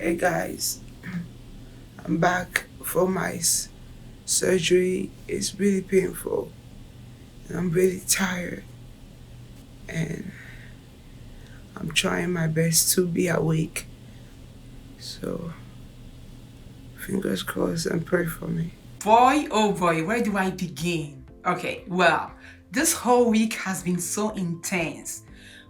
Hey guys, I'm back for my surgery. It's really painful and I'm really tired, and I'm trying my best to be awake. So fingers crossed and pray for me. Boy, oh boy, where do I begin? Okay, well, this whole week has been so intense.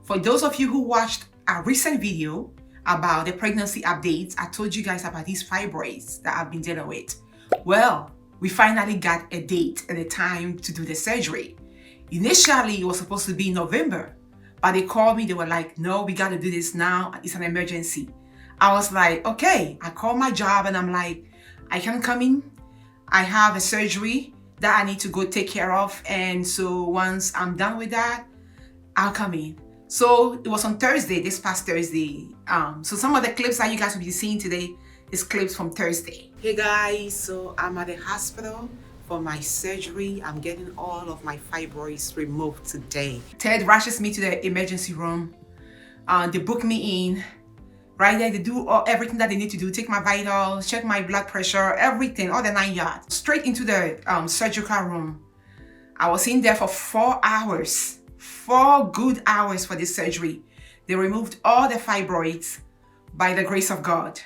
For those of you who watched a recent video about the pregnancy updates, I told you guys about these fibroids that I've been dealing with. Well, we finally got a date and a time to do the surgery. Initially, it was supposed to be in November, but they called me, they were like, no, we gotta do this now, it's an emergency. I was like, okay. I called my job and I'm like, I can come in. I have a surgery that I need to go take care of, and so once I'm done with that, I'll come in. So it was on Thursday, this past Thursday. So some of the clips that you guys will be seeing today is clips from Thursday. Hey guys, so I'm at the hospital for my surgery. I'm getting all of my fibroids removed today. Ted rushes me to the emergency room. They book me in. Right there, they do everything that they need to do. Take my vitals, check my blood pressure, everything, all the 9 yards. Straight into the surgical room. I was in there for 4 hours. 4 good hours for this surgery. They removed all the fibroids by the grace of God.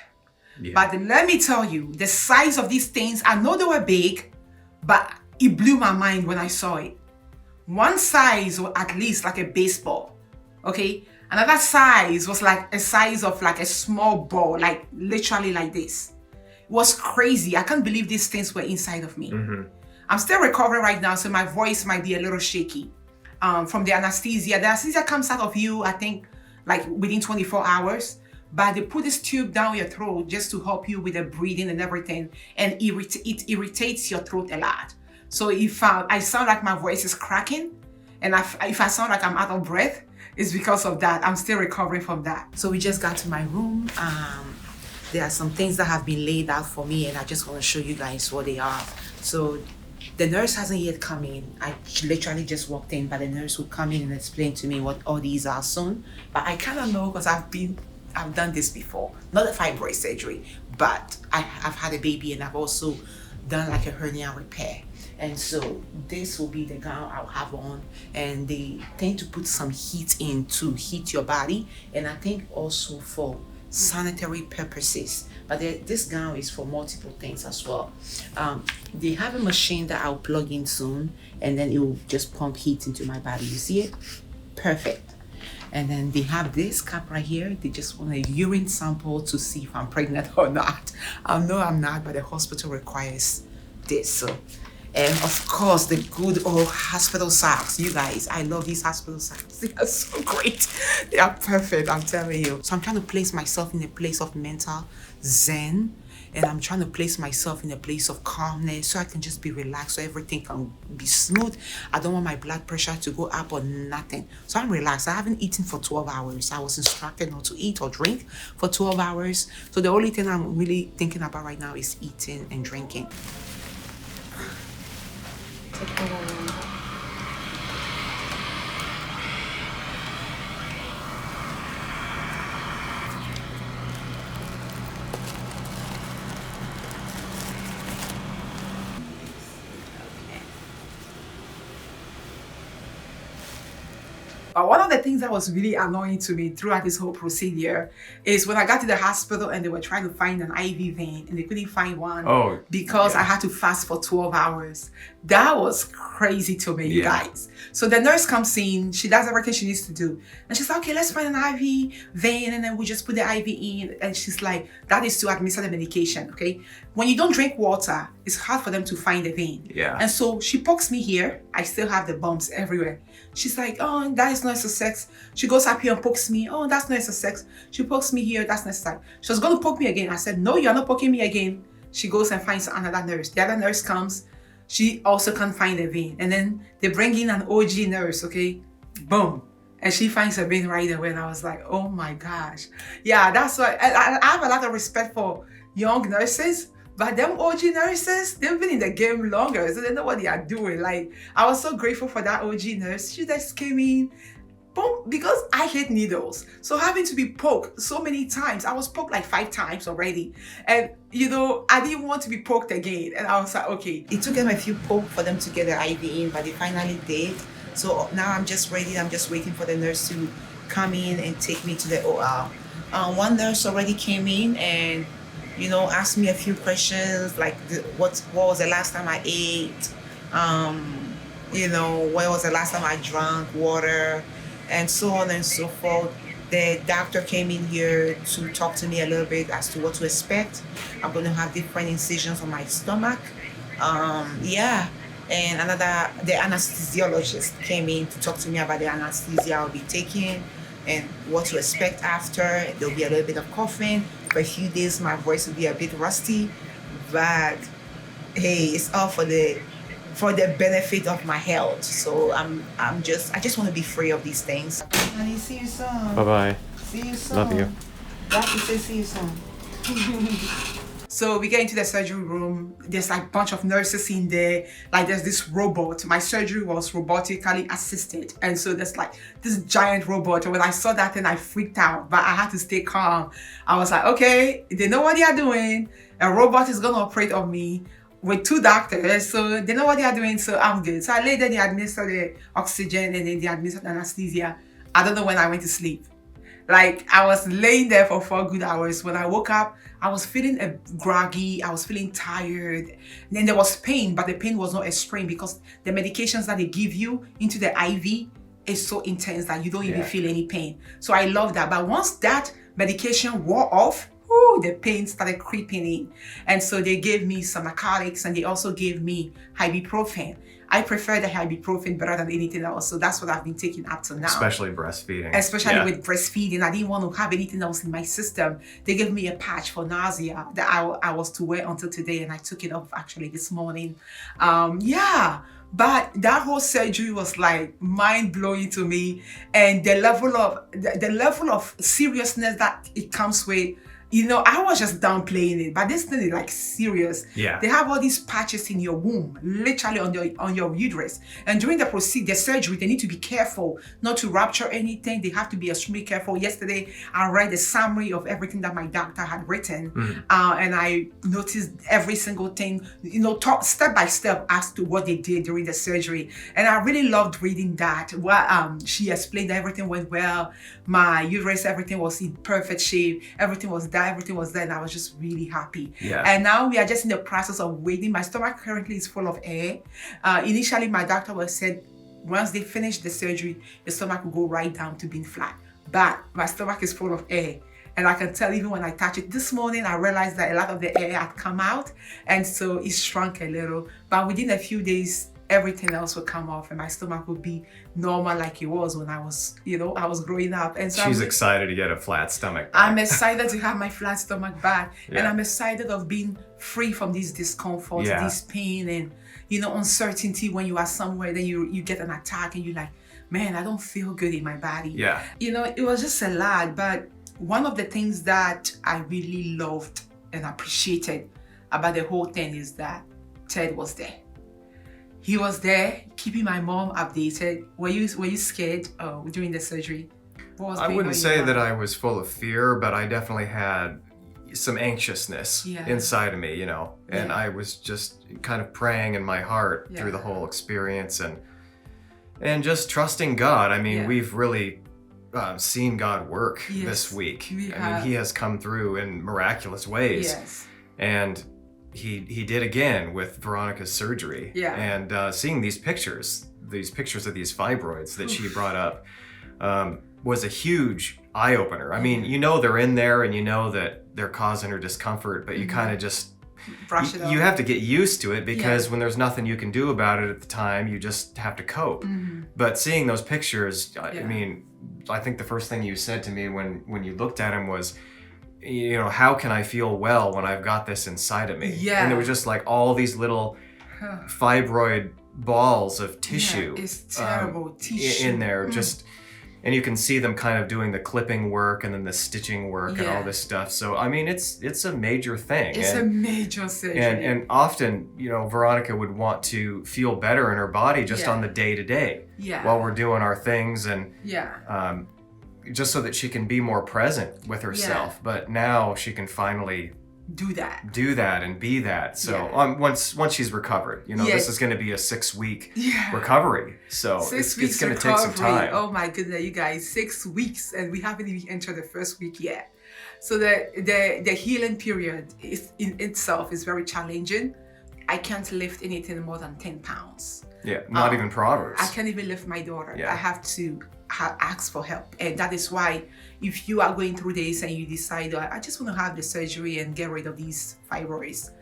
Yeah. But let me tell you, the size of these things, I know they were big, but it blew my mind when I saw it. One size was at least like a baseball, okay? Another size was like a size of like a small ball, like literally like this. It was crazy. I can't believe these things were inside of me. Mm-hmm. I'm still recovering right now, so my voice might be a little shaky from the anesthesia. The anesthesia comes out of you, I think, like within 24 hours. But they put this tube down your throat just to help you with the breathing and everything. And it irritates your throat a lot. So if I sound like my voice is cracking, and if I sound like I'm out of breath, it's because of that. I'm still recovering from that. So we just got to my room. There are some things that have been laid out for me, and I just want to show you guys what they are. So the nurse hasn't yet come in. I literally just walked in, but the nurse will come in and explain to me what all these are soon. But I kind of know because I've done this before. Not a fibroid surgery, but I've had a baby and I've also done like a hernia repair. And so this will be the gown I'll have on, and they tend to put some heat in to heat your body, and I think also for sanitary purposes. But this gown is for multiple things as well. They have a machine that I'll plug in soon, and then it will just pump heat into my body. You see it? Perfect. And then they have this cup right here. They just want a urine sample to see if I'm pregnant or not. No, I'm not, but the hospital requires this. So. And of course, the good old hospital socks. You guys, I love these hospital socks. They are so great. They are perfect, I'm telling you. So I'm trying to place myself in a place of mental zen. And I'm trying to place myself in a place of calmness so I can just be relaxed, so everything can be smooth. I don't want my blood pressure to go up or nothing. So I'm relaxed. I haven't eaten for 12 hours. I was instructed not to eat or drink for 12 hours. So the only thing I'm really thinking about right now is eating and drinking. But one of the things that was really annoying to me throughout this whole procedure is when I got to the hospital and they were trying to find an IV vein and they couldn't find one because I had to fast for 12 hours. That was crazy to me, guys. So the nurse comes in, she does everything she needs to do. And she's like, okay, let's find an IV vein, and then we just put the IV in. And she's like, that is to administer the medication, okay? When you don't drink water, it's hard for them to find the vein. Yeah. And so she pokes me here. I still have the bumps everywhere. She's like, oh, that is not sex. She goes up here and pokes me. Oh, that's not sex. She pokes me here. That's not sex. She was going to poke me again. I said, no, you're not poking me again. She goes and finds another nurse. The other nurse comes. She also can't find a vein. And then they bring in an OG nurse, okay? Boom. And she finds a vein right away. And I was like, oh my gosh. Yeah, that's why I have a lot of respect for young nurses. But them OG nurses, they've been in the game longer, so they know what they are doing. Like, I was so grateful for that OG nurse. She just came in, boom, because I hate needles. So having to be poked so many times, I was poked like 5 times already. And I didn't want to be poked again. And I was like, okay. It took them a few pokes for them to get the IV in, but they finally did. So now I'm just ready. I'm just waiting for the nurse to come in and take me to the OR. One nurse already came in and, asked me a few questions like what was the last time I ate? When was the last time I drank water, and so on and so forth. The doctor came in here to talk to me a little bit as to what to expect. I'm going to have different incisions on my stomach. And the anesthesiologist came in to talk to me about the anesthesia I'll be taking and what to expect after. There'll be a little bit of coughing. For a few days, my voice will be a bit rusty, but hey, it's all for the benefit of my health. So I just want to be free of these things. Honey, see you soon. Bye-bye. See you soon. Love you. Doctor says see you soon. So we get into the surgery room. There's like a bunch of nurses in there. Like there's this robot. My surgery was robotically assisted. And so there's like this giant robot. And when I saw that thing, I freaked out. But I had to stay calm. I was like, okay, they know what they are doing. A robot is going to operate on me with 2 doctors. So they know what they are doing. So I'm good. So I laid there, they administered the oxygen and then they administered anesthesia. I don't know when I went to sleep. Like I was laying there for 4 good hours. When I woke up, I was feeling groggy. I was feeling tired. And then there was pain, but the pain was not extreme because the medications that they give you into the IV is so intense that you don't even feel any pain. So I love that. But once that medication wore off, the pain started creeping in. And so they gave me some narcotics and they also gave me ibuprofen. I prefer the ibuprofen better than anything else. So that's what I've been taking up to now. Especially breastfeeding. Especially with breastfeeding. I didn't want to have anything else in my system. They gave me a patch for nausea that I was to wear until today, and I took it off actually this morning. But that whole surgery was like mind-blowing to me, and the level of seriousness that it comes with. I was just downplaying it, but this thing is like serious. Yeah. They have all these patches in your womb, literally on your uterus. And during the surgery, they need to be careful not to rupture anything. They have to be extremely careful. Yesterday, I read a summary of everything that my doctor had written, and I noticed every single thing, step by step as to what they did during the surgery. And I really loved reading that. She explained that everything went well. My uterus, everything was in perfect shape. Everything was there, and I was just really happy. Yeah. And now we are just in the process of waiting. My stomach currently is full of air. Initially, my doctor said once they finish the surgery, the stomach will go right down to being flat. But my stomach is full of air. And I can tell even when I touch it. This morning, I realized that a lot of the air had come out. And so it shrunk a little. But within a few days, everything else will come off and my stomach will be normal like it was when I was growing up. And so she's excited to get a flat stomach back. I'm excited to have my flat stomach back. And I'm excited of being free from this discomfort, this pain and, uncertainty when you are somewhere, then you get an attack and you're like, man, I don't feel good in my body. Yeah. It was just a lot. But one of the things that I really loved and appreciated about the whole thing is that Ted was there. He was there keeping my mom updated. Were you scared during the surgery? I wouldn't say that I was full of fear, but I definitely had some anxiousness inside of me, and I was just kind of praying in my heart through the whole experience and just trusting God. I mean, we've really seen God work this week. I mean, he has come through in miraculous ways. Yes. And he did again with Veronica's surgery. Yeah. And seeing these pictures of these fibroids that she brought up was a huge eye-opener. I mean, they're in there and that they're causing her discomfort, but you kind of just brush it off. You have to get used to it because when there's nothing you can do about it at the time, you just have to cope. But seeing those pictures, I mean, I think the first thing you said to me when you looked at him was, how can I feel well when I've got this inside of me? Yeah. And there was just like all these little fibroid balls of tissue. It's terrible. Tissue. In there, and you can see them kind of doing the clipping work and then the stitching work and all this stuff. So I mean, it's a major thing. It's a major surgery. And often, you know, Veronica would want to feel better in her body just on the day to day while we're doing our things, and just so that she can be more present with herself. But now she can finally do that and be that. So once she's recovered, you know, this is going to be a 6-week recovery. So it's going to take some time. Oh my goodness, you guys, 6 weeks, and we haven't even entered the first week yet. So the healing period is in itself is very challenging. I can't lift anything more than 10 pounds. Yeah, not even progress. I can't even lift my daughter. I have to ask for help. And that is why if you are going through this and you decide, I just want to have the surgery and get rid of these fibroids,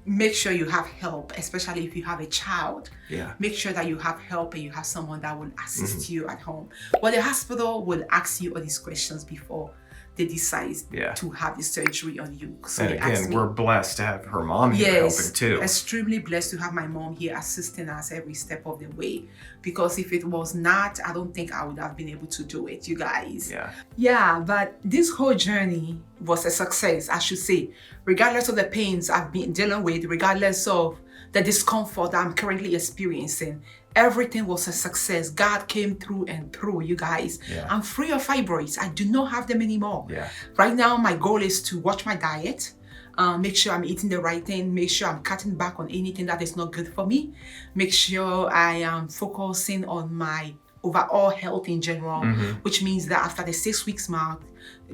make sure you have help, especially if you have a child. Make sure that you have help and you have someone that will assist you at home. Well, the hospital will ask you all these questions before they decide to have the surgery on you. So and again, we're blessed to have her mom here helping too. Extremely blessed to have my mom here assisting us every step of the way. Because if it was not, I don't think I would have been able to do it, you guys. Yeah, but this whole journey was a success, I should say. Regardless of the pains I've been dealing with, regardless of the discomfort I'm currently experiencing, everything was a success. God came through and through, you guys. I'm free of fibroids. I do not have them anymore. Right now, my goal is to watch my diet, make sure I'm eating the right thing, make sure I'm cutting back on anything that is not good for me, make sure I am focusing on my overall health in general, which means that after the 6 weeks mark,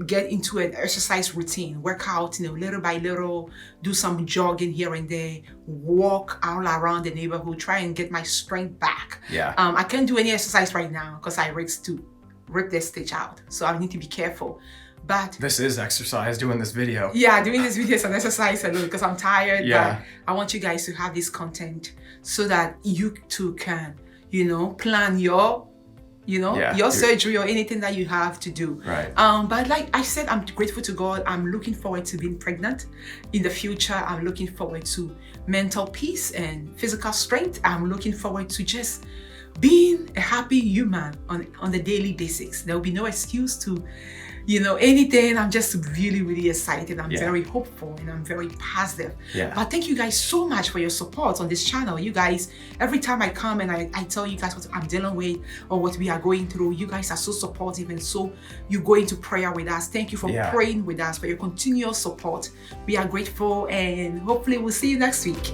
get into an exercise routine, work out, you know, little by little, do some jogging here and there, walk all around the neighborhood, try and get my strength back. I can't do any exercise right now because I risk to rip the stitch out, so I need to be careful. But this is exercise, doing this video. Doing this video is an exercise alone because I'm tired. But I want you guys to have this content so that you too can, you know, plan your surgery or anything that you have to do. But like I said, I'm grateful to God. I'm looking forward to being pregnant in the future. I'm looking forward to mental peace and physical strength. I'm looking forward to just being a happy human on the daily basis. There will be no excuse to, you know, anything. I'm just really, really excited. I'm very hopeful and I'm very positive. But thank you guys so much for your support on this channel. You guys, every time I come and I tell you guys what I'm dealing with or what we are going through, you guys are so supportive and so you go into prayer with us. Thank you for praying with us, for your continuous support. We are grateful and hopefully we'll see you next week.